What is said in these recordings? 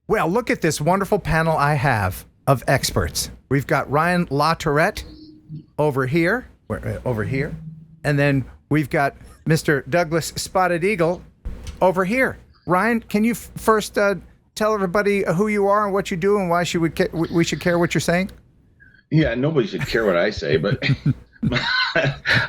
Well, look at this wonderful panel I have of experts. We've got Ryan Latourette over here, and then we've got Mr. Douglas Spotted Eagle over here. Ryan, can you first tell everybody who you are and what you do and why we should care what you're saying? Yeah, nobody should care what I say, but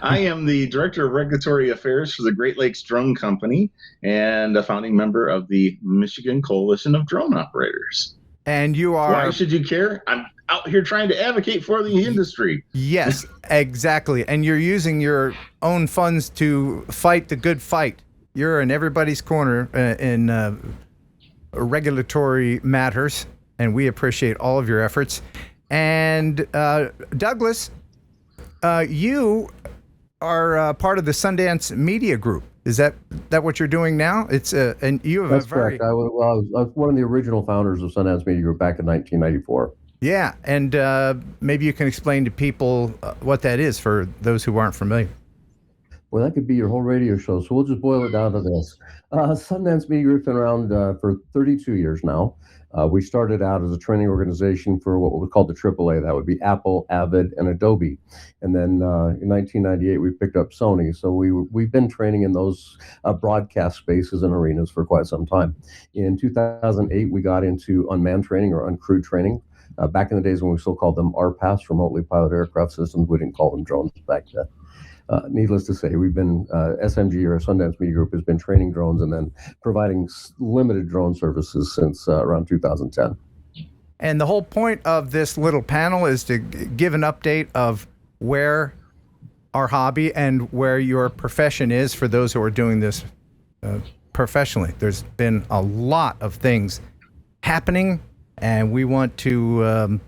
I am the Director of Regulatory Affairs for the Great Lakes Drone Company and a founding member of the Michigan Coalition of Drone Operators. And you are... Why should you care? I'm out here trying to advocate for the industry. Yes, exactly. And you're using your own funds to fight the good fight. You're in everybody's corner in regulatory matters, and we appreciate all of your efforts. And Douglas, you are part of the Sundance Media Group. Is that what you're doing now? It's and you have That's a very... correct. I was one of the original founders of Sundance Media Group back in 1994. Yeah, and maybe you can explain to people what that is for those who aren't familiar. Well, that could be your whole radio show, so we'll just boil it down to this. Sundance Media Group's been around for 32 years now. We started out as a training organization for what was called the AAA. That would be Apple, Avid, and Adobe. And then in 1998, we picked up Sony. So we've been training in those broadcast spaces and arenas for quite some time. In 2008, we got into unmanned training or uncrewed training. Back in the days when we still called them RPAS, remotely piloted aircraft systems, we didn't call them drones back then. Needless to say, we've been, SMG or Sundance Media Group has been training drones and then providing limited drone services since around 2010. And the whole point of this little panel is to give an update of where our hobby and where your profession is for those who are doing this professionally. There's been a lot of things happening, and we want to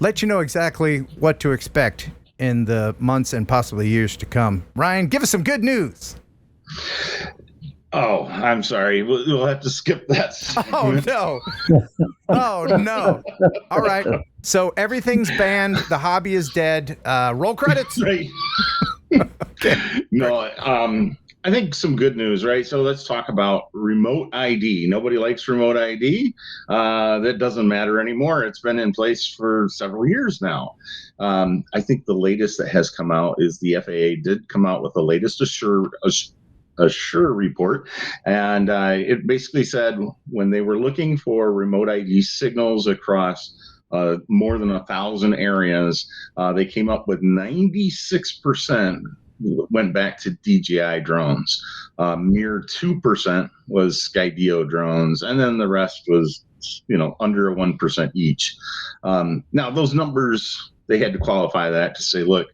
let you know exactly what to expect in the months and possibly years to come. Ryan, give us some good news. Oh, I'm sorry. We'll have to skip that. Oh, no. Oh, no. All right. So everything's banned. The hobby is dead. Roll credits. Right. Okay. No, I think some good news, right? So let's talk about remote ID. Nobody likes remote ID. That doesn't matter anymore. It's been in place for several years now. I think the latest that has come out is the FAA did come out with the latest Assure report. And it basically said when they were looking for remote ID signals across more than 1,000 areas, they came up with 96% went back to DJI drones. Mere 2% was Skydio drones, and then the rest was, under 1% each. Now, those numbers, they had to qualify that to say, look,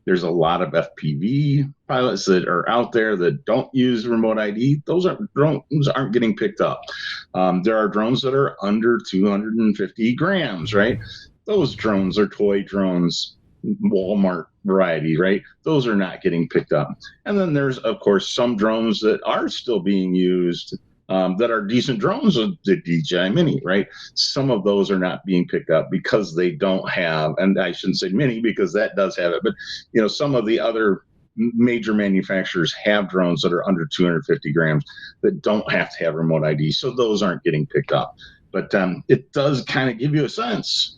there's a lot of FPV pilots that are out there that don't use remote ID. Those drones aren't getting picked up. There are drones that are under 250 grams, right? Those drones are toy drones, Walmart variety, right? Those are not getting picked up. And then there's, of course, some drones that are still being used that are decent drones with the DJI Mini, right? Some of those are not being picked up because they don't have, and I shouldn't say Mini because that does have it, but some of the other major manufacturers have drones that are under 250 grams that don't have to have remote ID. So those aren't getting picked up. But it does kind of give you a sense.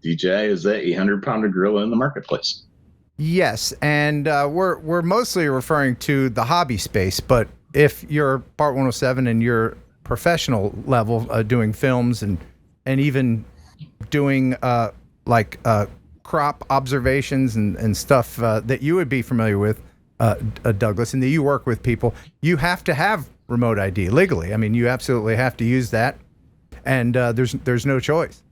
DJI is that 800-pounder gorilla in the marketplace. Yes, and we're mostly referring to the hobby space, but if you're Part 107 and you're professional level doing films and even doing crop observations and stuff that you would be familiar with, Douglas, and that you work with people, you have to have remote ID legally. I mean, you absolutely have to use that, and there's no choice.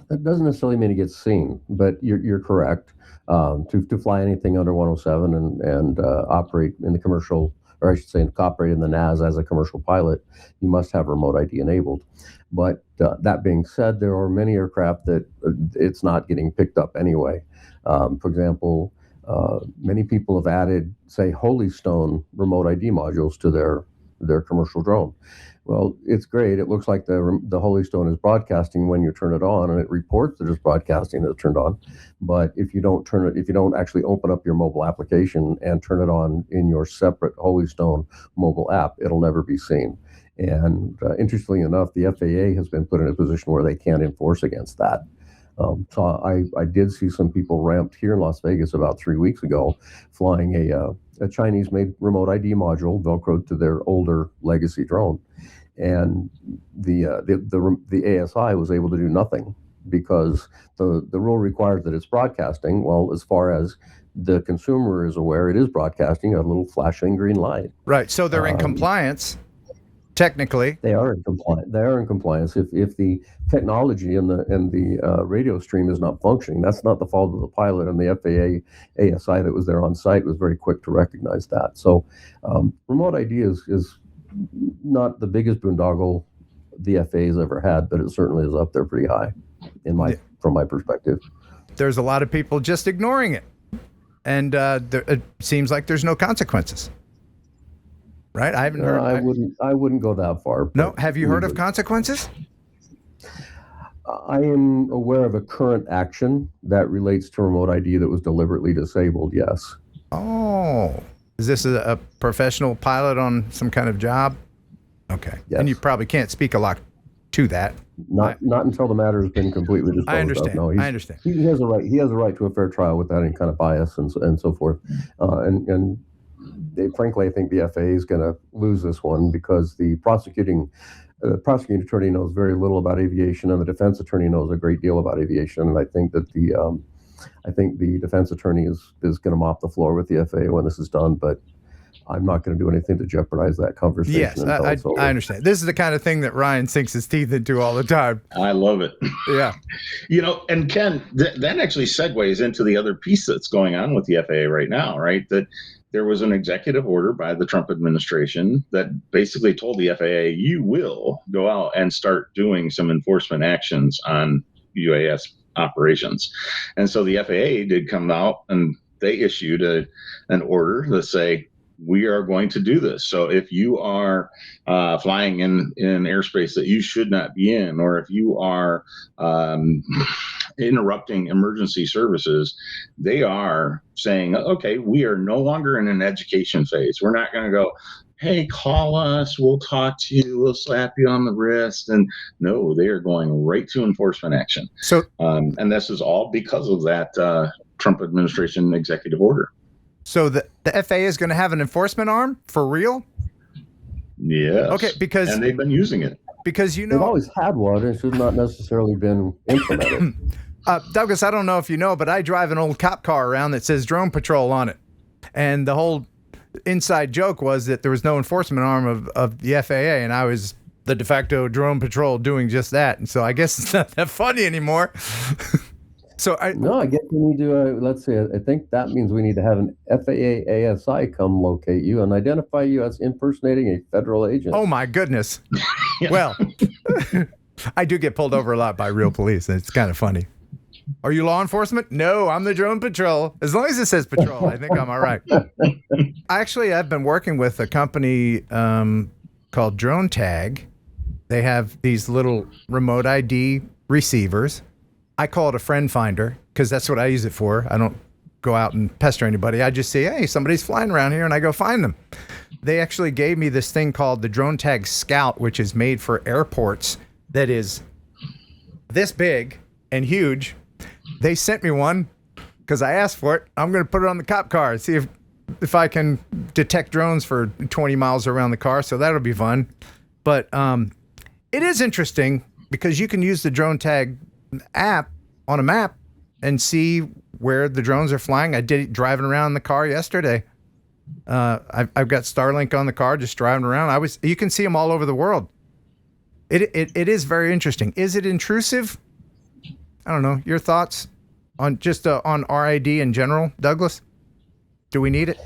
That doesn't necessarily mean it gets seen, but you're correct. To fly anything under 107 and operate in the commercial, or I should say, operate in the NAS as a commercial pilot, you must have remote ID enabled. But that being said, there are many aircraft that it's not getting picked up anyway. For example, many people have added, say, HolyStone remote ID modules to their commercial drone. Well, it's great. It looks like the HolyStone is broadcasting when you turn it on, and it reports that it's broadcasting that it's turned on. But if you don't actually open up your mobile application and turn it on in your separate HolyStone mobile app, it'll never be seen. And interestingly enough, the FAA has been put in a position where they can't enforce against that. So I did see some people ramped here in Las Vegas about 3 weeks ago, flying a Chinese-made remote ID module Velcroed to their older legacy drone, and the ASI was able to do nothing because the rule requires that it's broadcasting. Well, as far as the consumer is aware, it is broadcasting a little flashing green light. Right. So they're in compliance. Technically, they are in compliance. They are in compliance. If the technology and the radio stream is not functioning, that's not the fault of the pilot. And the FAA ASI that was there on site was very quick to recognize that. So, remote ID is not the biggest boondoggle the FAA has ever had, but it certainly is up there pretty high, from my perspective. There's a lot of people just ignoring it, and it seems like there's no consequences. Right? I haven't heard. I wouldn't go that far. No. Have you heard of consequences? I am aware of a current action that relates to remote ID that was deliberately disabled. Yes. Oh, is this a professional pilot on some kind of job? Okay. Yes. And you probably can't speak a lot to that. Not until the matter has been completely disposed I understand. of. No, I understand. He has a right. He has a right to a fair trial without any kind of bias and so forth. Frankly, I think the FAA is going to lose this one because the prosecuting attorney knows very little about aviation, and the defense attorney knows a great deal about aviation. And I think that the defense attorney is going to mop the floor with the FAA when this is done. But I'm not going to do anything to jeopardize that conversation. Yes, I understand. This is the kind of thing that Ryan sinks his teeth into all the time. I love it. Yeah. And Ken, that actually segues into the other piece that's going on with the FAA right now, right? That there was an executive order by the Trump administration that basically told the FAA, you will go out and start doing some enforcement actions on UAS operations. And so the FAA did come out and they issued an order that say, we are going to do this. So if you are flying in airspace that you should not be in, or if you are interrupting emergency services, they are saying, okay, we are no longer in an education phase. We're not going to go, hey, call us, we'll talk to you, we'll slap you on the wrist. And no, they are going right to enforcement action. So, and this is all because of that Trump administration executive order. So the FAA is going to have an enforcement arm for real? Yes. Okay, and they've been using it. Because they've always had one. It's just not necessarily been implemented. Douglas, I don't know if you know, but I drive an old cop car around that says Drone Patrol on it. And the whole inside joke was that there was no enforcement arm of the FAA, and I was the de facto Drone Patrol doing just that. And so I guess it's not that funny anymore. I guess we need to, let's see, I think that means we need to have an FAA ASI come locate you and identify you as impersonating a federal agent. Oh, my goodness. Well, I do get pulled over a lot by real police, and it's kind of funny. Are you law enforcement? No, I'm the Drone Patrol. As long as it says patrol, I think I'm all right. Actually, I've been working with a company called DroneTag. They have these little remote ID receivers. I call it a friend finder because that's what I use it for. I don't go out and pester anybody. I just say, hey, somebody's flying around here, and I go find them. They actually gave me this thing called the DroneTag Scout, which is made for airports that is this big and huge. They sent me one because I asked for it. I'm going to put it on the cop car and see if I can detect drones for 20 miles around the car. So that'll be fun. But it is interesting because you can use the DroneTag app on a map and see where the drones are flying. I did it driving around in the car yesterday. I've got Starlink on the car, just driving around. You can see them all over the world. It is very interesting. Is it intrusive? I don't know. Your thoughts on just on RID in general, Douglas? Do we need it?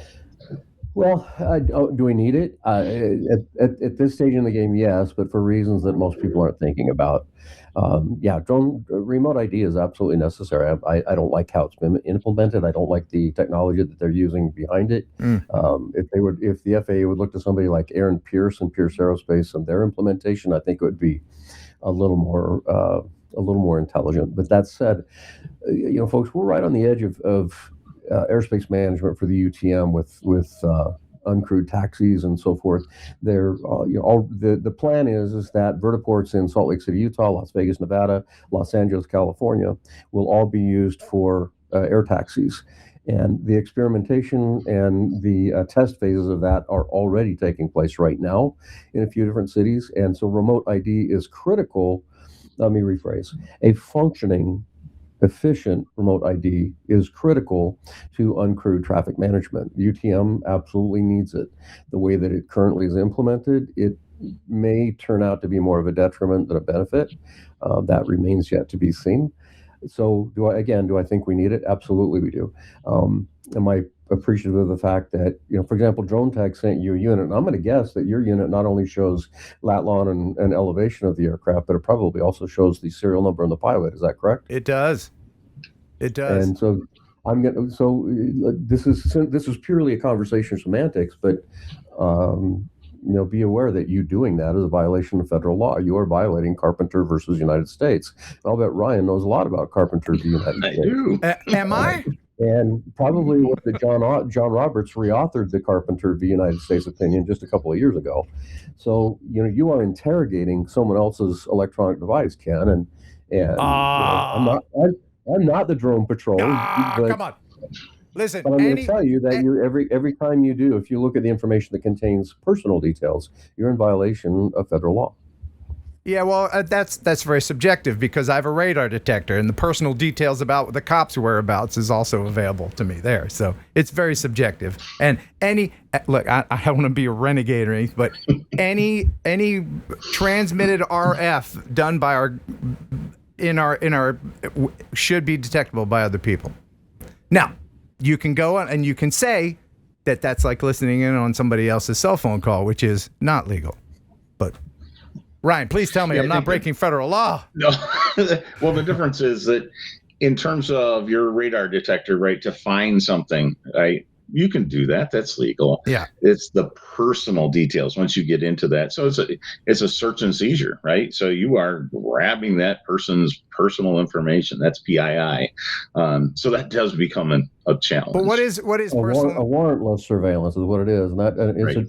Well, do we need it? At this stage in the game, yes, but for reasons that most people aren't thinking about. Remote ID is absolutely necessary. I don't like how it's been implemented. I don't like the technology that they're using behind it. If the FAA would look to somebody like Aaron Pierce and Pierce Aerospace and their implementation, I think it would be a little more intelligent. But that said, folks, we're right on the edge of airspace management for the UTM with uncrewed taxis and so forth. They're the plan is that vertiports in Salt Lake City, Utah, Las Vegas, Nevada, Los Angeles, California will all be used for air taxis. And the experimentation and the test phases of that are already taking place right now in a few different cities. And so remote ID is critical. Let me rephrase. A functioning, efficient remote ID is critical to uncrewed traffic management. UTM absolutely needs it. The way that it currently is implemented, it may turn out to be more of a detriment than a benefit. That remains yet to be seen. So do I think we need it? Absolutely we do. Am I appreciative of the fact that, for example, DroneTag sent you a unit, and I'm going to guess that your unit not only shows lat, lon, and elevation of the aircraft, but it probably also shows the serial number and the pilot. Is that correct? It does. It does. And so this is purely a conversation of semantics, but be aware that you doing that is a violation of federal law. You are violating Carpenter versus United States. I'll bet Ryan knows a lot about Carpenter v. United States. I do. Am I? And probably what the John Roberts reauthored the Carpenter v. United States opinion just a couple of years ago. So you are interrogating someone else's electronic device, Ken, and I'm not the drone patrol. But, come on. Listen, but I'm going to tell you that every time you do, if you look at the information that contains personal details, you're in violation of federal law. Yeah, well, that's very subjective because I have a radar detector, and the personal details about the cops' whereabouts is also available to me there. So it's very subjective. And look, I don't want to be a renegade or anything, but any transmitted RF done by our should be detectable by other people. Now, you can go on and you can say that that's like listening in on somebody else's cell phone call, which is not legal. But Ryan, please tell me I'm not breaking federal law. No. Well, the difference is that in terms of your radar detector, right, to find something, right, you can do that. That's legal. Yeah. It's the personal details once you get into that. So it's a search and seizure, right? So you are grabbing that person's personal information. That's PII. So that does become a challenge. But what is personal? A warrantless surveillance is what it is, and right.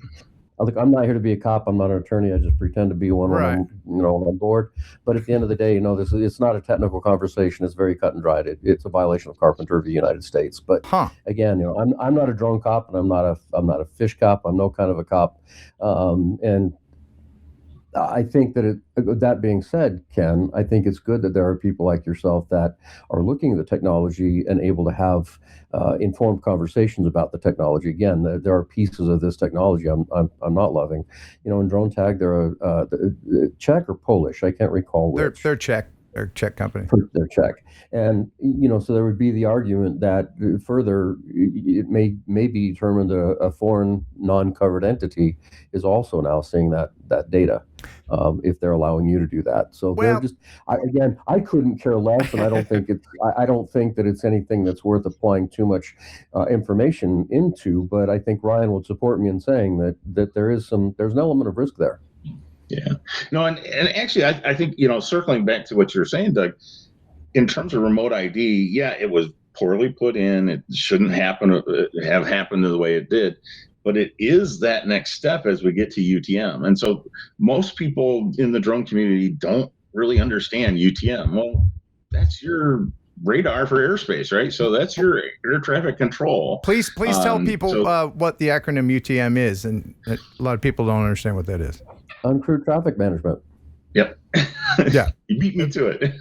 Look, I'm not here to be a cop. I'm not an attorney. I just pretend to be one when I'm, on board. But at the end of the day, it's not a technical conversation. It's very cut and dried. It's a violation of Carpenter v. United States. But again, I'm not a drone cop, and I'm not a fish cop. I'm no kind of a cop. And I think that being said, Ken, I think it's good that there are people like yourself that are looking at the technology and able to have informed conversations about the technology. Again, there are pieces of this technology I'm not loving. In DroneTag, they're Czech or Polish. I can't recall which. They're Czech. They're a Czech company. They're Czech. And, so there would be the argument that further it may be determined a foreign non-covered entity is also now seeing that data if they're allowing you to do that. So they're just, I couldn't care less, and I don't think that it's anything that's worth applying too much information into. But I think Ryan would support me in saying that there's an element of risk there. Yeah. No, and actually, I think, circling back to what you were saying, Doug, in terms of remote ID, yeah, it was poorly put in. It shouldn't have happened the way it did. But it is that next step as we get to UTM. And so most people in the drone community don't really understand UTM. Well, that's your radar for airspace, right? So that's your air traffic control. Please tell people what the acronym UTM is. And a lot of people don't understand what that is. Uncrewed traffic management. Yep. Yeah. You beat me to it.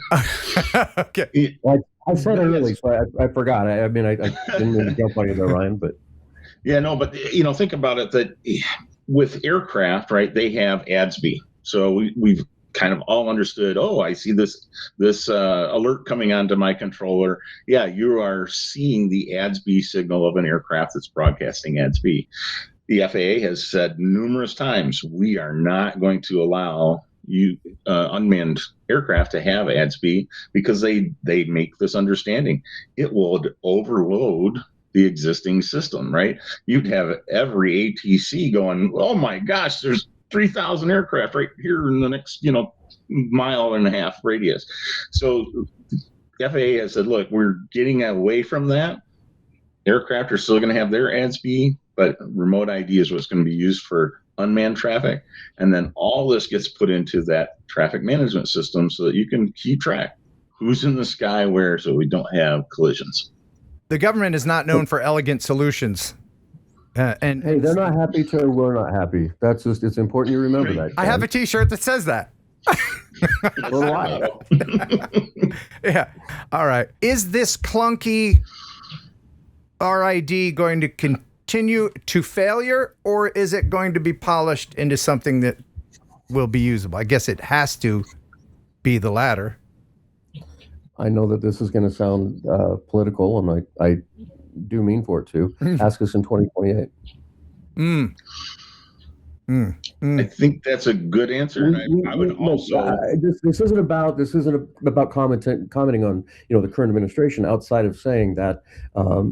Okay. I said it early, so I forgot. I didn't mean to jump on you there, Ryan, but. Yeah, no, but, think about it that with aircraft, right, they have ADS-B. So we've kind of all understood, I see this alert coming onto my controller. Yeah, you are seeing the ADS-B signal of an aircraft that's broadcasting ADS-B. The FAA has said numerous times, we are not going to allow unmanned aircraft to have ADS-B because they make this understanding. It will overload the existing system, right? You'd have every ATC going, oh my gosh, there's 3,000 aircraft right here in the next, mile and a half radius. So the FAA has said, look, we're getting away from that. Aircraft are still going to have their ADS-B but remote ID is what's going to be used for unmanned traffic. And then all this gets put into that traffic management system so that you can keep track who's in the sky where, so we don't have collisions. The government is not known for elegant solutions. And Hey, they're not happy till we're not happy. That's just, it's important you remember that. I have a T-shirt that says that. So do I. Yeah. All right. Is this clunky RID going to continue to failure, or is it going to be polished into something that will be usable? I guess it has to be the latter. I know that this is going to sound political, and I do mean for it to. Ask us in 2028. I think that's a good answer. And I would also. This isn't about commenting on the current administration, outside of saying that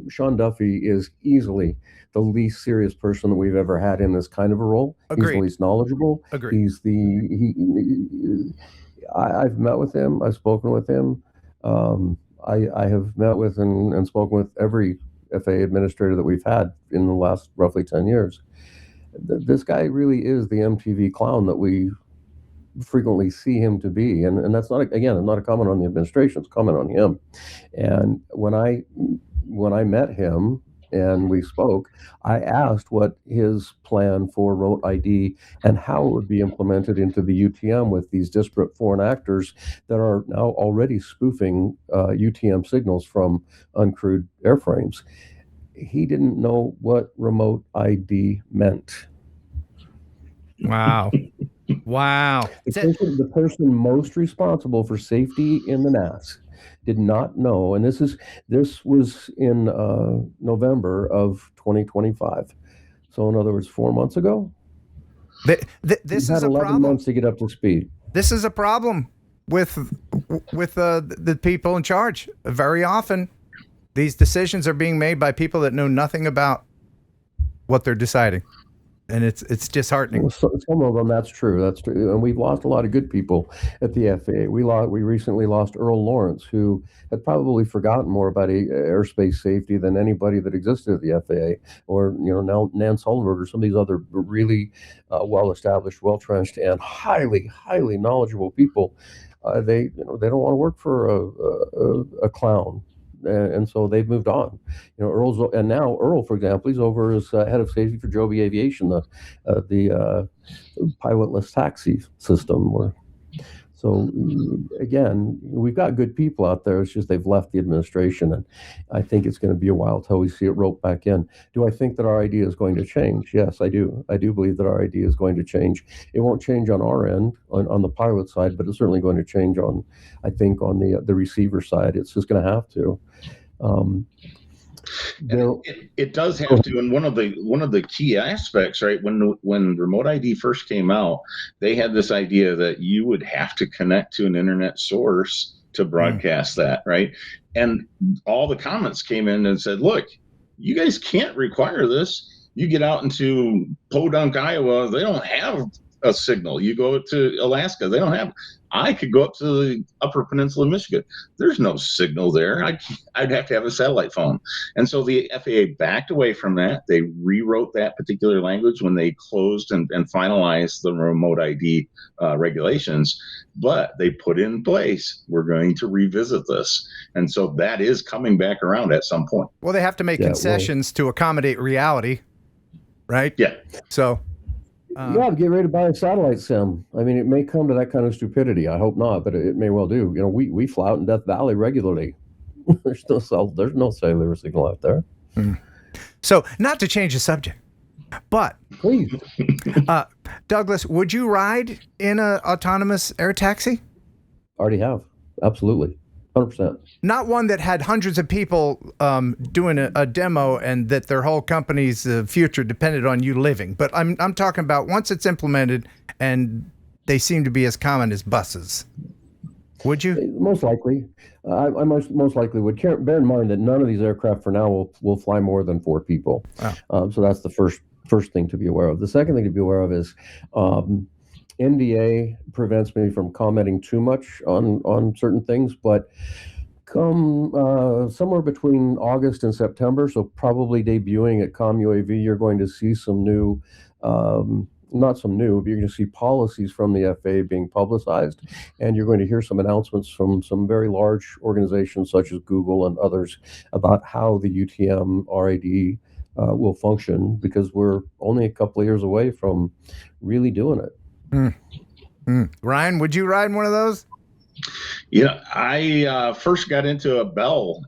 Sean Duffy is easily the least serious person that we've ever had in this kind of a role. Agreed. He's the least knowledgeable. Agreed. He's I've met with him. I've spoken with him. I have met with and spoken with every FAA administrator that we've had in the last roughly 10 years. This guy really is the MTV clown that we frequently see him to be. And that's not, again, not a comment on the administration, it's a comment on him. And when I met him and we spoke, I asked what his plan for remote ID and how it would be implemented into the UTM with these disparate foreign actors that are now already spoofing UTM signals from uncrewed airframes. He didn't know what remote ID meant. Wow. Wow. The person most responsible for safety in the NAS did not know, and this was in November of 2025. So in other words, 4 months ago. This is a 11 problem. months to get up to speed. This is a problem with the people in charge. Very often, these decisions are being made by people that know nothing about what they're deciding, and it's disheartening. Some of them, that's true. That's true, and we've lost a lot of good people at the FAA. We recently lost Earl Lawrence, who had probably forgotten more about airspace safety than anybody that existed at the FAA, or now Nance Hollenberg, or some of these other really well-established, well-trenched, and highly knowledgeable people. They don't want to work for a clown. And so they've moved on. Now Earl, for example, he's over as head of safety for Joby Aviation, the pilotless taxi system. So again, we've got good people out there. It's just they've left the administration, and I think it's going to be a while till we see it roped back in. Do I think that our idea is going to change? Yes, I do. I do believe that our idea is going to change. It won't change on our end, on the pilot side, but it's certainly going to change on the receiver side. It's just going to have to. It does have to, and one of the key aspects, right? When remote ID first came out, they had this idea that you would have to connect to an internet source to broadcast that, right? And all the comments came in and said, "Look, you guys can't require this. You get out into Podunk, Iowa, they don't have a signal. You go to Alaska, they don't have." I could go up to the Upper Peninsula of Michigan. There's no signal there. I'd have to have a satellite phone. And so the FAA backed away from that. They rewrote that particular language when they closed and finalized the remote ID regulations. But they put in place, we're going to revisit this. And so that is coming back around at some point. Well, they have to make concessions to accommodate reality, right? Yeah. So... get ready to buy a satellite sim. I mean, it may come to that kind of stupidity. I hope not, but it may well do. We fly out in Death Valley regularly. There's no cellular signal out there. So, not to change the subject, but please, Douglas, would you ride in an autonomous air taxi? Already have, absolutely. 100%. Not one that had hundreds of people doing a demo and that their whole company's future depended on you living. But I'm talking about once it's implemented and they seem to be as common as buses. Would you? Most likely. I most likely would. Bear in mind that none of these aircraft for now will fly more than 4 people. Oh. So that's the first thing to be aware of. The second thing to be aware of is NDA prevents me from commenting too much on certain things, but Come somewhere between August and September, so probably debuting at ComUAV, you're going to see some new, not some new, but you're going to see policies from the FAA being publicized, and you're going to hear some announcements from some very large organizations such as Google and others about how the UTM RID will function, because we're only a couple of years away from really doing it. Ryan, would you ride one of those? Yeah, I first got into a Bell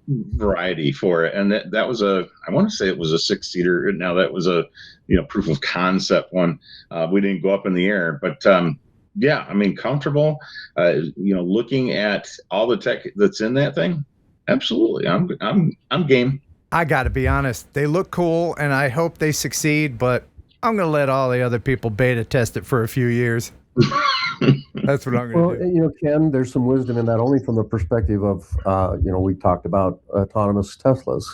variety for it, and that was I want to say it was a 6-seater. Now that was a proof of concept one. We didn't go up in the air, but yeah, I mean, comfortable. Looking at all the tech that's in that thing, absolutely, I'm game. I got to be honest, they look cool, and I hope they succeed. But I'm going to let all the other people beta test it for a few years. That's what I'm going to do. Well, Ken, there's some wisdom in that, only from the perspective of, we talked about autonomous Teslas.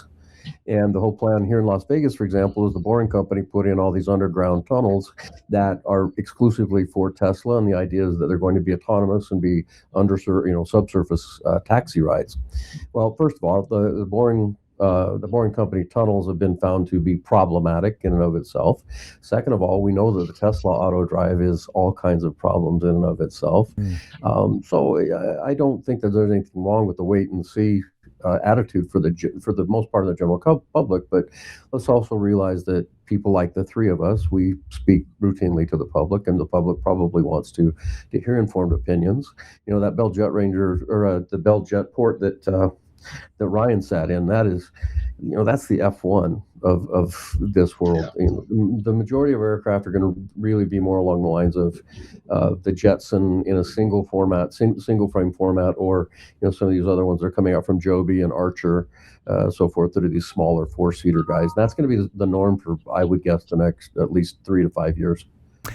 And the whole plan here in Las Vegas, for example, is the Boring Company put in all these underground tunnels that are exclusively for Tesla. And the idea is that they're going to be autonomous and be subsurface taxi rides. Well, first of all, the Boring Company tunnels have been found to be problematic in and of itself. Second of all, we know that the Tesla auto drive is all kinds of problems in and of itself. So I don't think that there's anything wrong with the wait and see attitude for the most part of the general public. But let's also realize that people like the three of us, we speak routinely to the public, and the public probably wants to hear informed opinions. That Bell Jet Ranger, or the Bell Jet port that Ryan sat in, that is, that's the F1 of this world. Yeah. The majority of aircraft are going to really be more along the lines of the Jetson in a single frame format, or some of these other ones that are coming out from Joby and Archer, so forth, that are these smaller 4-seater guys. That's going to be the norm for, I would guess, the next at least 3 to 5 years.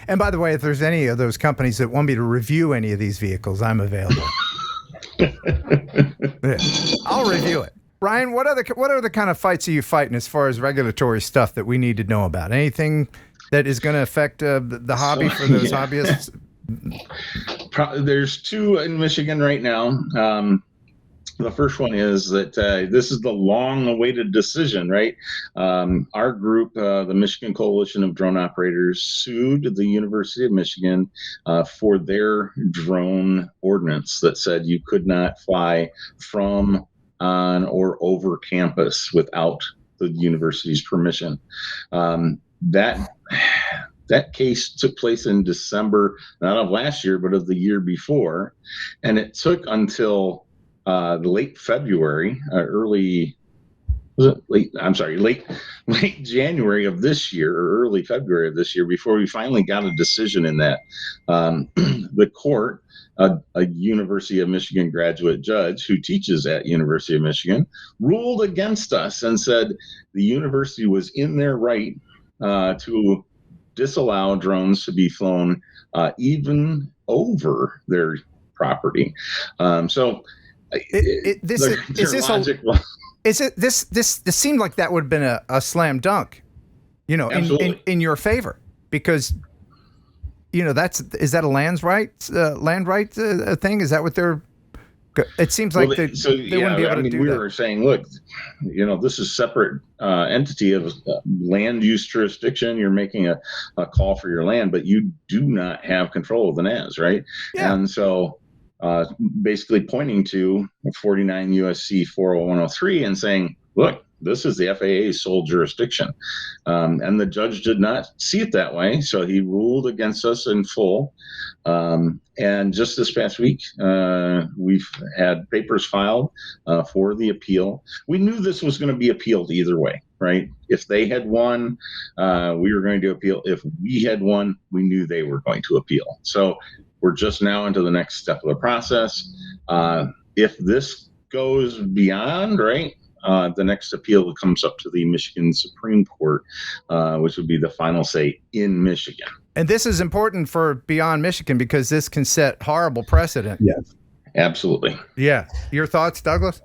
And by the way, if there's any of those companies that want me to review any of these vehicles, I'm available. I'll review it. Ryan, what other kind of fights are you fighting as far as regulatory stuff that we need to know about? Anything that is going to affect the hobby for those hobbyists? There's 2 in Michigan right now. The first one is that this is the long-awaited decision, right? Our group, the Michigan Coalition of Drone Operators, sued the University of Michigan for their drone ordinance that said you could not fly from, on, or over campus without the university's permission. That case took place in December, not of last year, but of the year before, and it took until late February, late January of this year, or early February of this year, before we finally got a decision in that. The court, a University of Michigan graduate judge who teaches at University of Michigan, ruled against us and said the university was in their right to disallow drones to be flown even over their property. This seemed like that would have been a slam dunk, in your favor, because is that a land rights thing? Is that what they're? It seems like they wouldn't be able to do we that. were saying, look, this is separate entity of land use jurisdiction. You're making a call for your land, but you do not have control of the NAS, right? Yeah. And so basically pointing to 49 USC 40103 and saying, look, this is the FAA's sole jurisdiction. And the judge did not see it that way, so he ruled against us in full. And just this past week, we've had papers filed for the appeal. We knew this was going to be appealed either way, right? If they had won, we were going to appeal. If we had won, we knew they were going to appeal. So we're just now into the next step of the process. If this goes beyond, right, the next appeal comes up to the Michigan Supreme Court, which would be the final say in Michigan. And this is important for beyond Michigan because this can set horrible precedent. Yes, absolutely. Yeah. Your thoughts, Douglas?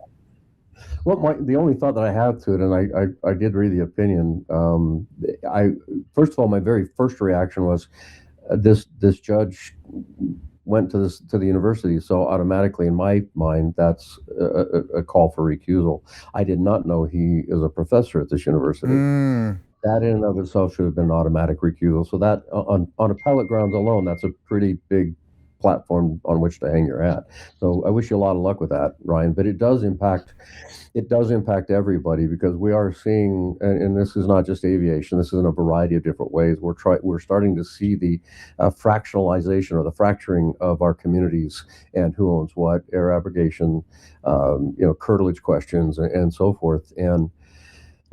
Well, the only thought that I have to it, and I did read the opinion. First of all, my very first reaction was this judge went to the university. So automatically, in my mind, that's a call for recusal. I did not know he is a professor at this university. That in and of itself should have been an automatic recusal. So that on appellate grounds alone, that's a pretty big platform on which to hang your hat. So I wish you a lot of luck with that, Ryan. But it does impact everybody, because we are seeing, and this is not just aviation, this is in a variety of different ways. We're starting to see the fractionalization or the fracturing of our communities and who owns what, air abrogation, curtilage questions, and so forth. And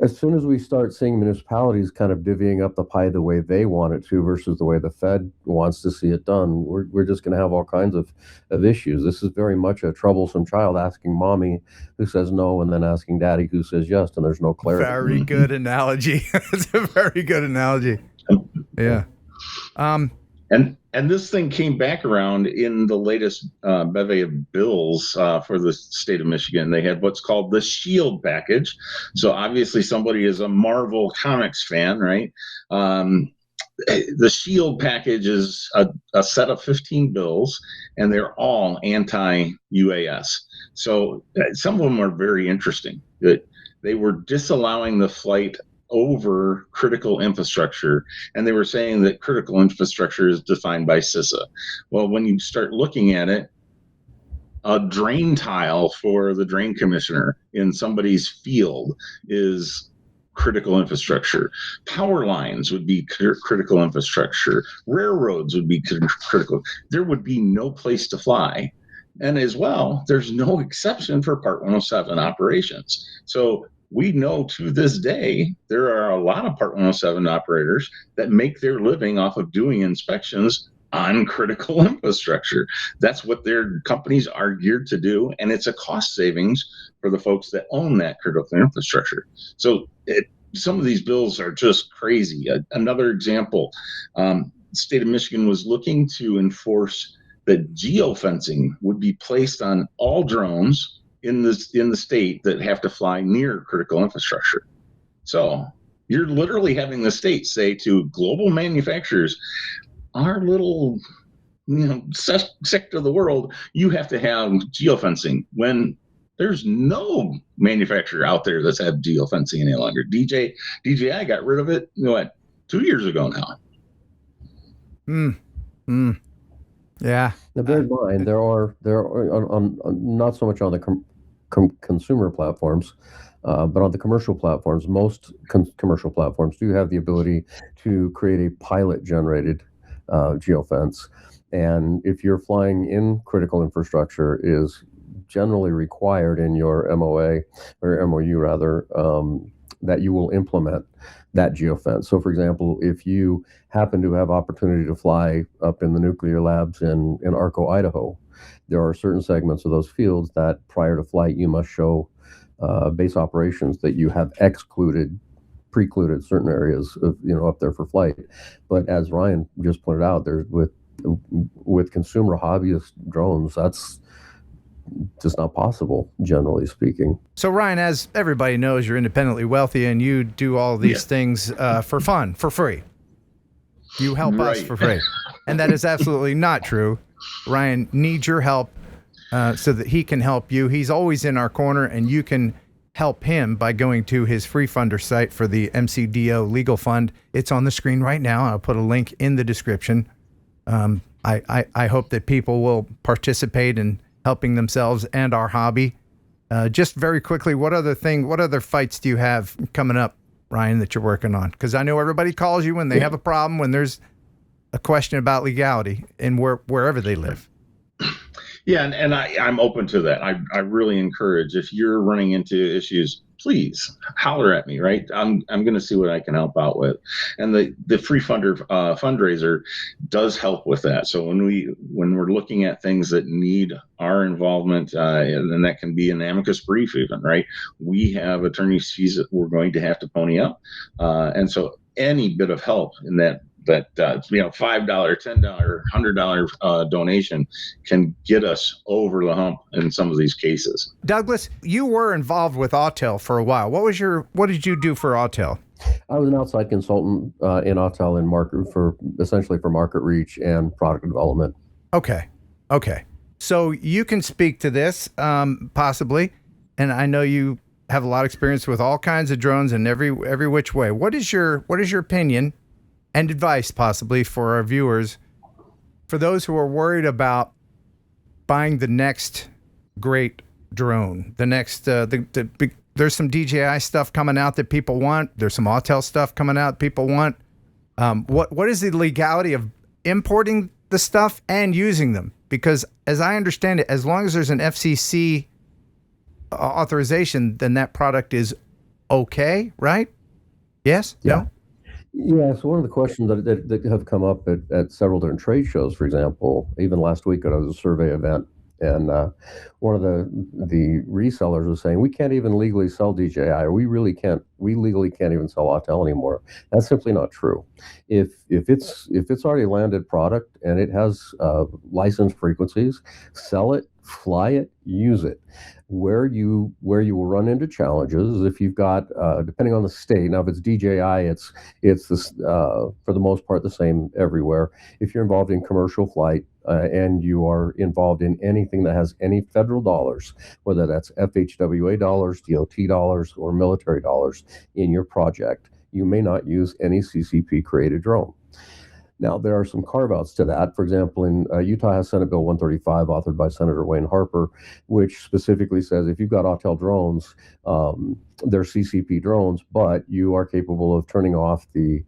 as soon as we start seeing municipalities kind of divvying up the pie the way they want it to versus the way the Fed wants to see it done, we're just going to have all kinds of issues. This is very much a troublesome child asking mommy who says no and then asking daddy who says yes, and there's no clarity. Very good analogy. It's a very good analogy. Yeah. And this thing came back around in the latest bevy of bills for the state of Michigan. They had what's called the S.H.I.E.L.D package. So obviously somebody is a Marvel Comics fan, right? The S.H.I.E.L.D package is a set of 15 bills, and they're all anti-UAS. So some of them are very interesting. They were disallowing the flight over critical infrastructure, and they were saying that critical infrastructure is defined by CISA. Well, when you start looking at it, a drain tile for the drain commissioner in somebody's field is critical infrastructure. Power lines would be critical infrastructure. Railroads would be critical. There would be no place to fly. And as well, there's no exception for Part 107 operations. So we know to this day, there are a lot of Part 107 operators that make their living off of doing inspections on critical infrastructure. That's what their companies are geared to do, and it's a cost savings for the folks that own that critical infrastructure. So some of these bills are just crazy. Another example, the state of Michigan was looking to enforce that geofencing would be placed on all drones in the state that have to fly near critical infrastructure. So you're literally having the state say to global manufacturers, our little sector of the world, you have to have geofencing, when there's no manufacturer out there that's had geofencing any longer. DJI got rid of it 2 years ago now. Yeah. Now, bear in mind, there are on not so much on the consumer platforms, but on the commercial platforms, most commercial platforms do have the ability to create a pilot-generated geofence. And if you're flying in critical infrastructure, is generally required in your MOA or MOU rather, that you will implement that geofence. So, for example, if you happen to have opportunity to fly up in the nuclear labs in Arco, Idaho, there are certain segments of those fields that prior to flight you must show base operations that you have precluded certain areas of up there for flight. But as Ryan just pointed out, there's with consumer hobbyist drones, that's just not possible, generally speaking. So Ryan, as everybody knows, you're independently wealthy and you do all these things for fun, for free. You help us for free. And that is absolutely not true. Ryan needs your help so that he can help you. He's always in our corner, and you can help him by going to his free funder site for the MCDO Legal Fund. It's on the screen right now. I'll put a link in the description. I hope that people will participate in helping themselves and our hobby. Just very quickly, what other fights do you have coming up, Ryan, that you're working on? Because I know everybody calls you when they have a problem, when there's a question about legality and wherever they live. Yeah, and I'm open to that. I really encourage, if you're running into issues, please holler at me, right? I'm going to see what I can help out with. And the free fundraiser does help with that. So when we're looking at things that need our involvement, and that can be an amicus brief even, right? We have attorney's fees that we're going to have to pony up. And so any bit of help in that $5, $10, $100 donation can get us over the hump in some of these cases. Douglas, you were involved with Autel for a while. What did you do for Autel? I was an outside consultant in Autel essentially for market reach and product development. Okay. Okay. So you can speak to this, possibly, and I know you have a lot of experience with all kinds of drones in every which way. What is your opinion and advice, possibly, for our viewers, for those who are worried about buying the next great drone, the next the big? There's some DJI stuff coming out that people want. There's some Autel stuff coming out people want. What is the legality of importing the stuff and using them? Because as I understand it, as long as there's an FCC authorization, then that product is okay, right? Yes? Yeah. No? Yeah, so one of the questions that have come up at several different trade shows, for example, even last week I was at a survey event, and one of the resellers was saying, we can't even legally sell DJI, or we legally can't even sell Autel anymore. That's simply not true. If it's already a landed product and it has licensed frequencies, sell it, fly it, use it. Where you will run into challenges is if you've got, depending on the state. Now, if it's DJI, it's this, for the most part the same everywhere. If you're involved in commercial flight and you are involved in anything that has any federal dollars, whether that's FHWA dollars, DOT dollars, or military dollars in your project, you may not use any CCP created drone. Now, there are some carve-outs to that. For example, in Utah has Senate Bill 135, authored by Senator Wayne Harper, which specifically says if you've got Autel drones, they're CCP drones, but you are capable of turning off the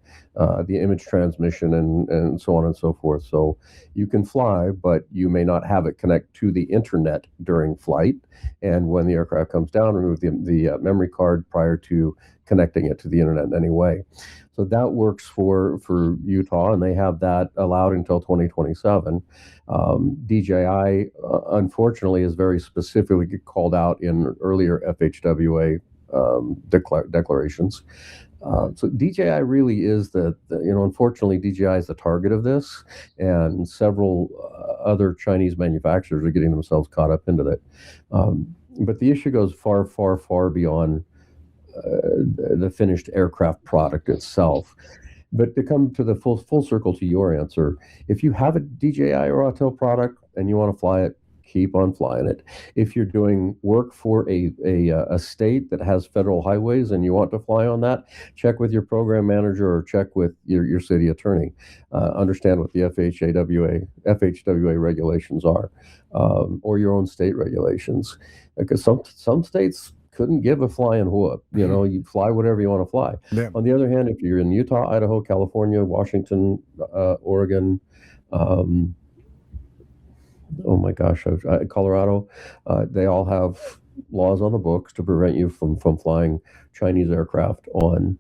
image transmission and so on and so forth. So you can fly, but you may not have it connect to the internet during flight. And when the aircraft comes down, remove the memory card prior to connecting it to the internet in any way. So that works for Utah, and they have that allowed until 2027. DJI, unfortunately, is very specifically called out in earlier FHWA declarations. So DJI really is unfortunately, DJI is the target of this, and several other Chinese manufacturers are getting themselves caught up into that. But the issue goes far, far, far beyond the finished aircraft product itself. But to come to the full circle to your answer, if you have a DJI or Autel product and you want to fly it, keep on flying it. If you're doing work for a state that has federal highways and you want to fly on that, check with your program manager or check with your city attorney. Understand what the FHWA regulations are, or your own state regulations, because some states couldn't give a flying whoop. You fly whatever you want to fly. Yeah. On the other hand, if you're in Utah, Idaho, California, Washington, Oregon, Colorado, they all have laws on the books to prevent you from flying Chinese aircraft on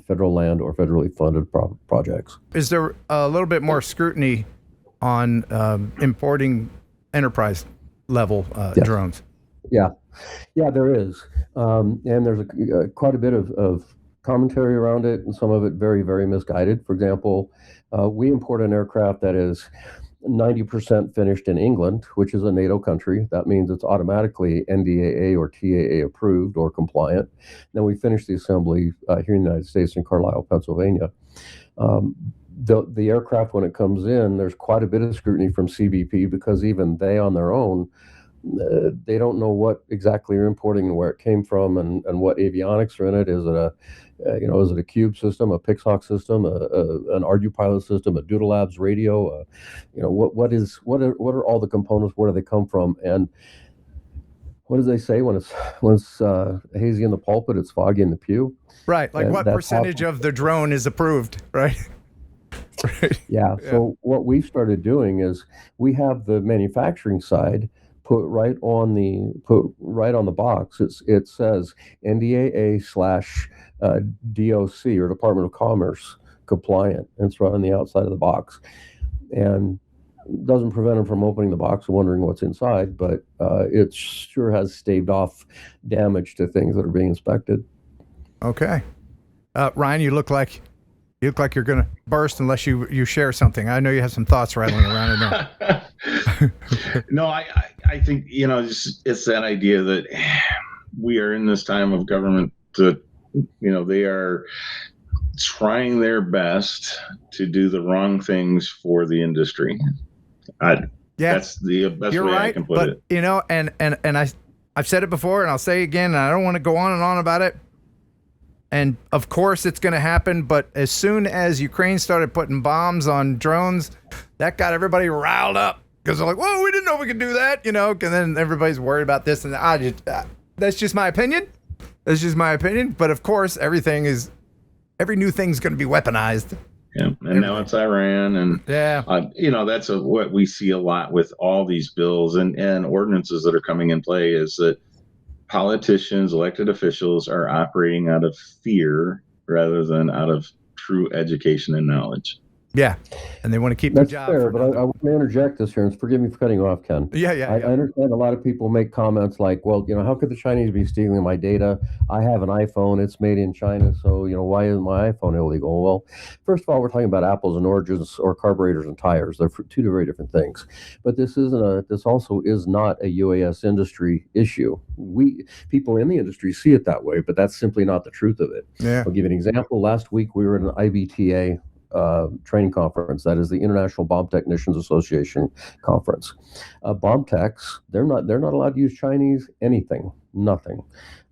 federal land or federally funded projects. Is there a little bit more scrutiny on importing enterprise level drones? Yeah, there is, and there's quite a bit of commentary around it, and some of it very, very misguided. For example, we import an aircraft that is 90% finished in England, which is a NATO country. That means it's automatically NDAA or TAA approved or compliant. Then we finish the assembly here in the United States in Carlisle, Pennsylvania. The aircraft, when it comes in, there's quite a bit of scrutiny from CBP, because even they on their own, they don't know what exactly you're importing and where it came from and what avionics are in it. Is it a Cube system, a Pixhawk system, an ArduPilot system, a Doodle Labs radio? What are all the components? Where do they come from? And what do they say when it's hazy in the pulpit, it's foggy in the pew? Right. Like, what percentage of the drone is approved? Right. Right. Yeah. So what we've started doing is we have the manufacturing side put right on the box. It says NDAA /DOC or Department of Commerce compliant. It's right on the outside of the box, and doesn't prevent them from opening the box and wondering what's inside, but it sure has staved off damage to things that are being inspected. Okay. Ryan, you look like you're going to burst unless you share something. I know you have some thoughts rattling around in there. No, I think, it's that idea that we are in this time of government that, they are trying their best to do the wrong things for the industry. Yeah. That's the best You're way right, I can put but it. you know, and I've said it before, and I'll say it again, and I don't want to go on and on about it. And of course, it's going to happen. But as soon as Ukraine started putting bombs on drones, that got everybody riled up because they're like, "Whoa, we didn't know we could do that," you know. And then everybody's worried about this, and that's just my opinion. That's just my opinion. But of course, every new thing's going to be weaponized. Yeah, and now it's Iran, and that's what we see a lot with all these bills and ordinances that are coming in play is that politicians, elected officials are operating out of fear rather than out of true education and knowledge. Yeah, and they want to keep That's the job. fair, but I want to interject this here, and forgive me for cutting you off, Ken. I understand a lot of people make comments like, well, how could the Chinese be stealing my data? I have an iPhone, it's made in China, so, why isn't my iPhone illegal? Well, first of all, we're talking about apples and oranges or carburetors and tires. They're two very different things. But this also is not a UAS industry issue. People in the industry see it that way, but that's simply not the truth of it. Yeah. I'll give you an example. Last week, we were at an IBTA training conference. That is the International Bomb Technicians Association conference. Bomb techs, they're not allowed to use Chinese anything, nothing.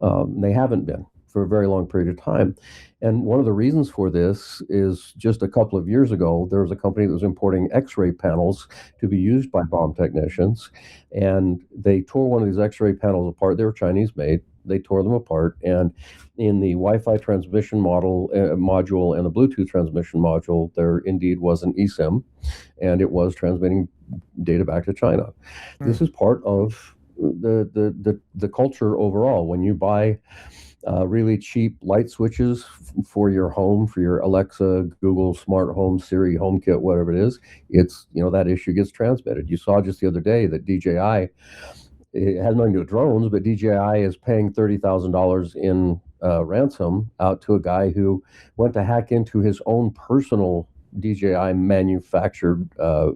They haven't been for a very long period of time. And one of the reasons for this is just a couple of years ago, there was a company that was importing X-ray panels to be used by bomb technicians, and they tore one of these X-ray panels apart. They were Chinese made. They tore them apart, and in the Wi-Fi transmission module and the Bluetooth transmission module, there indeed was an eSIM, and it was transmitting data back to China. This is part of the culture overall. When you buy really cheap light switches for your home, for your Alexa, Google Smart Home, Siri, HomeKit, whatever it is, it's that issue gets transmitted. You saw just the other day that DJI. It has nothing to do with drones, but DJI is paying $30,000 in ransom out to a guy who went to hack into his own personal DJI manufactured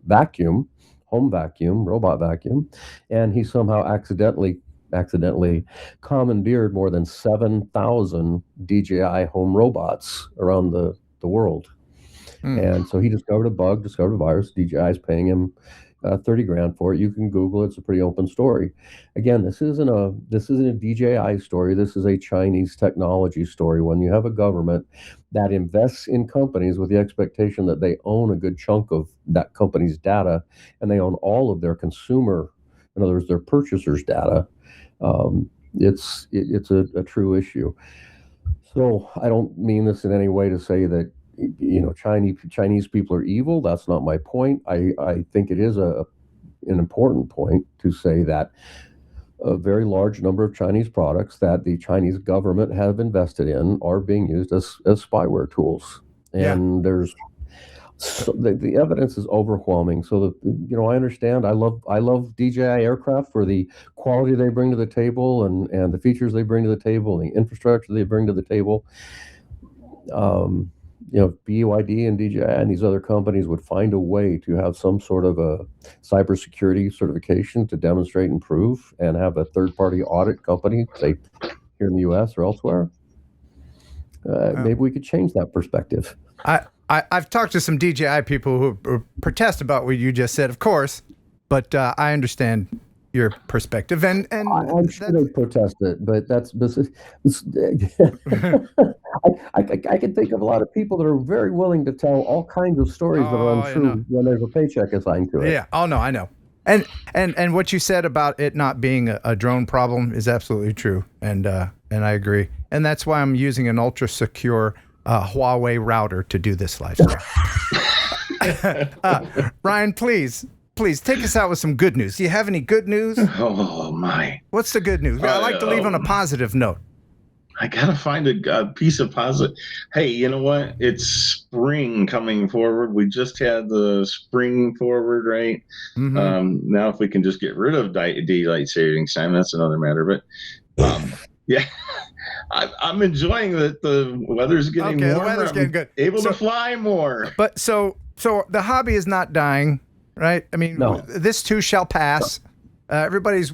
vacuum, home vacuum, robot vacuum, and he somehow accidentally commandeered more than 7,000 DJI home robots around the world. And so he discovered a bug, discovered a virus. DJI is paying him $30,000 for it. You can Google it. It's a pretty open story. Again, this isn't a DJI story. This is a Chinese technology story. When you have a government that invests in companies with the expectation that they own a good chunk of that company's data, and they own all of their consumer, in other words, their purchasers' data, it's a true issue. So I don't mean this in any way to say that Chinese people are evil. That's not my point. I think it is an important point to say that a very large number of Chinese products that the Chinese government have invested in are being used as spyware tools. And the evidence is overwhelming. So I understand. I love DJI aircraft for the quality they bring to the table and the features they bring to the table and the infrastructure they bring to the table. BYD and DJI and these other companies would find a way to have some sort of a cybersecurity certification to demonstrate and prove, and have a third-party audit company, say here in the U.S. or elsewhere. Maybe we could change that perspective. I've talked to some DJI people who protest about what you just said, of course, but I understand your perspective, and I'm sure they protest it, but I can think of a lot of people that are very willing to tell all kinds of stories that are untrue when there's a paycheck assigned to it. Yeah. Oh no, I know. And what you said about it not being a drone problem is absolutely true, and I agree. And that's why I'm using an ultra secure Huawei router to do this live stream. Ryan, please take us out with some good news. Do you have any good news? Oh my! What's the good news? I like to leave on a positive note. I gotta find a piece of positive. Hey, you know what? It's spring coming forward. We just had the spring forward, right? Mm-hmm. Now, if we can just get rid of daylight savings time, that's another matter. But yeah, I'm enjoying that the weather's getting warmer. The weather's getting good. Able to fly more. But so the hobby is not dying, right? I mean, this too shall pass. Everybody's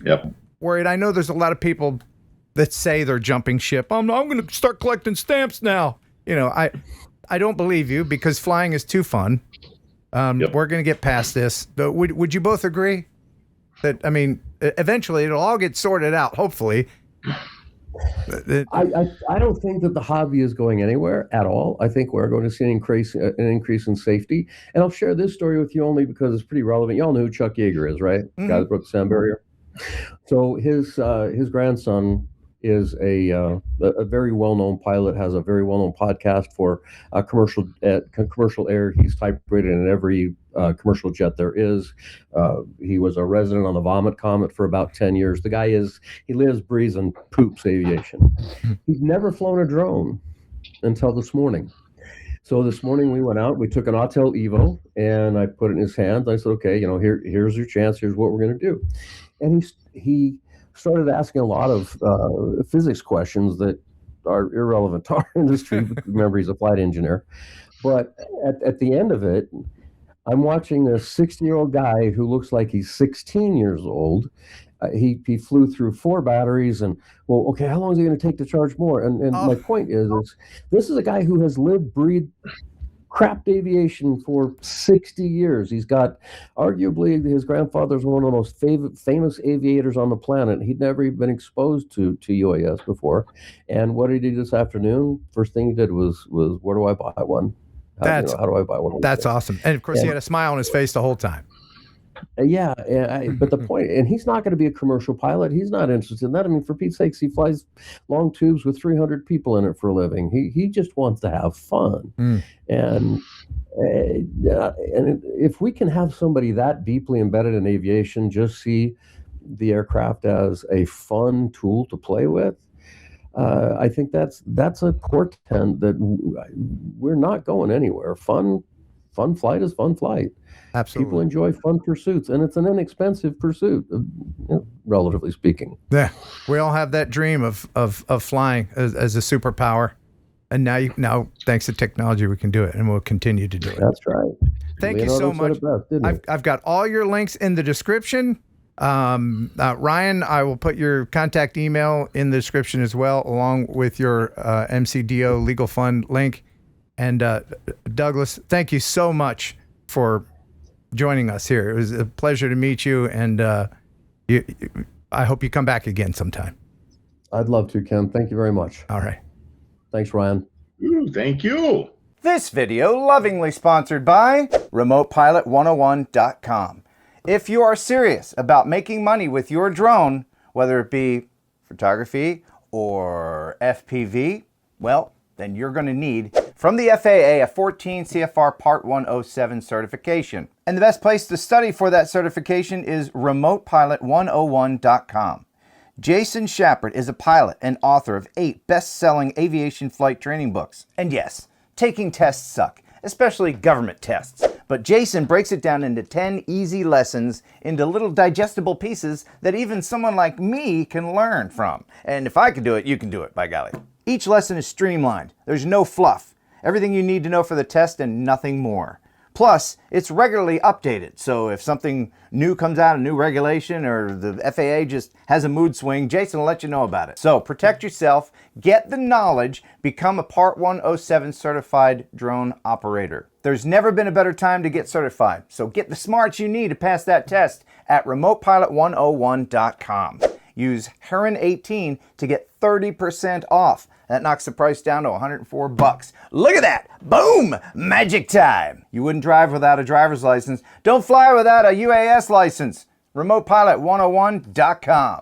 worried. I know there's a lot of people that say they're jumping ship. I'm going to start collecting stamps now. I don't believe you, because flying is too fun. We're going to get past this. Would you both agree? that, I mean, eventually it'll all get sorted out, hopefully. I don't think that the hobby is going anywhere at all. I think we're going to see an increase in safety. And I'll share this story with you only because it's pretty relevant. You all know who Chuck Yeager is, right? Mm-hmm. Guy that broke the sound barrier. So his grandson is a very well-known pilot, has a very well-known podcast for commercial air. He's type-rated in every commercial jet there is. He was a resident on the Vomit Comet for about 10 years. The guy he lives, breathes, and poops aviation. He's never flown a drone until this morning. So this morning we went out, we took an Autel Evo, and I put it in his hands. I said, okay, here's your chance. Here's what we're going to do. And he started asking a lot of physics questions that are irrelevant to our industry. Remember, he's a flight engineer. But at the end of it, I'm watching a 60-year-old guy who looks like he's 16 years old. He flew through 4 batteries, and well, okay, how long is it going to take to charge more? And my point is this is a guy who has lived, breathed, crapped aviation for 60 years. He's got, arguably, his grandfather's one of the most famous aviators on the planet. He'd never even been exposed to UAS before. And what did he do this afternoon? First thing he did was where do I buy one? How do I buy one? That's awesome. And of course, he had a smile on his face the whole time. Yeah, but the point, and he's not going to be a commercial pilot. He's not interested in that. I mean, for Pete's sakes, he flies long tubes with 300 people in it for a living. He just wants to have fun. And if we can have somebody that deeply embedded in aviation just see the aircraft as a fun tool to play with, I think that's a portent that we're not going anywhere. Fun flight is fun flight. Absolutely. People enjoy fun pursuits, and it's an inexpensive pursuit, relatively speaking. Yeah, we all have that dream of flying as a superpower, and now thanks to technology we can do it, and we'll continue to do it. That's right. Thank you so much. I've got all your links in the description. Ryan, I will put your contact email in the description as well, along with your MCDO Legal Fund link. And Douglas, thank you so much for joining us here. It was a pleasure to meet you, and I hope you come back again sometime. I'd love to, Ken. Thank you very much. All right. Thanks, Ryan. Ooh, thank you. This video lovingly sponsored by RemotePilot101.com. If you are serious about making money with your drone, whether it be photography or FPV, well, then you're going to need from the FAA a 14 CFR Part 107 certification. And the best place to study for that certification is RemotePilot101.com. Jason Shepard is a pilot and author of 8 best-selling aviation flight training books. And yes, taking tests suck, especially government tests. But Jason breaks it down into 10 easy lessons into little digestible pieces that even someone like me can learn from. And if I can do it, you can do it, by golly. Each lesson is streamlined. There's no fluff. Everything you need to know for the test and nothing more. Plus, it's regularly updated, so if something new comes out, a new regulation, or the FAA just has a mood swing, Jason will let you know about it. So protect yourself, get the knowledge, become a Part 107 certified drone operator. There's never been a better time to get certified, so get the smarts you need to pass that test at RemotePilot101.com. Use Heron 18 to get 30% off. That knocks the price down to $104. Look at that! Boom! Magic time! You wouldn't drive without a driver's license. Don't fly without a UAS license. RemotePilot101.com.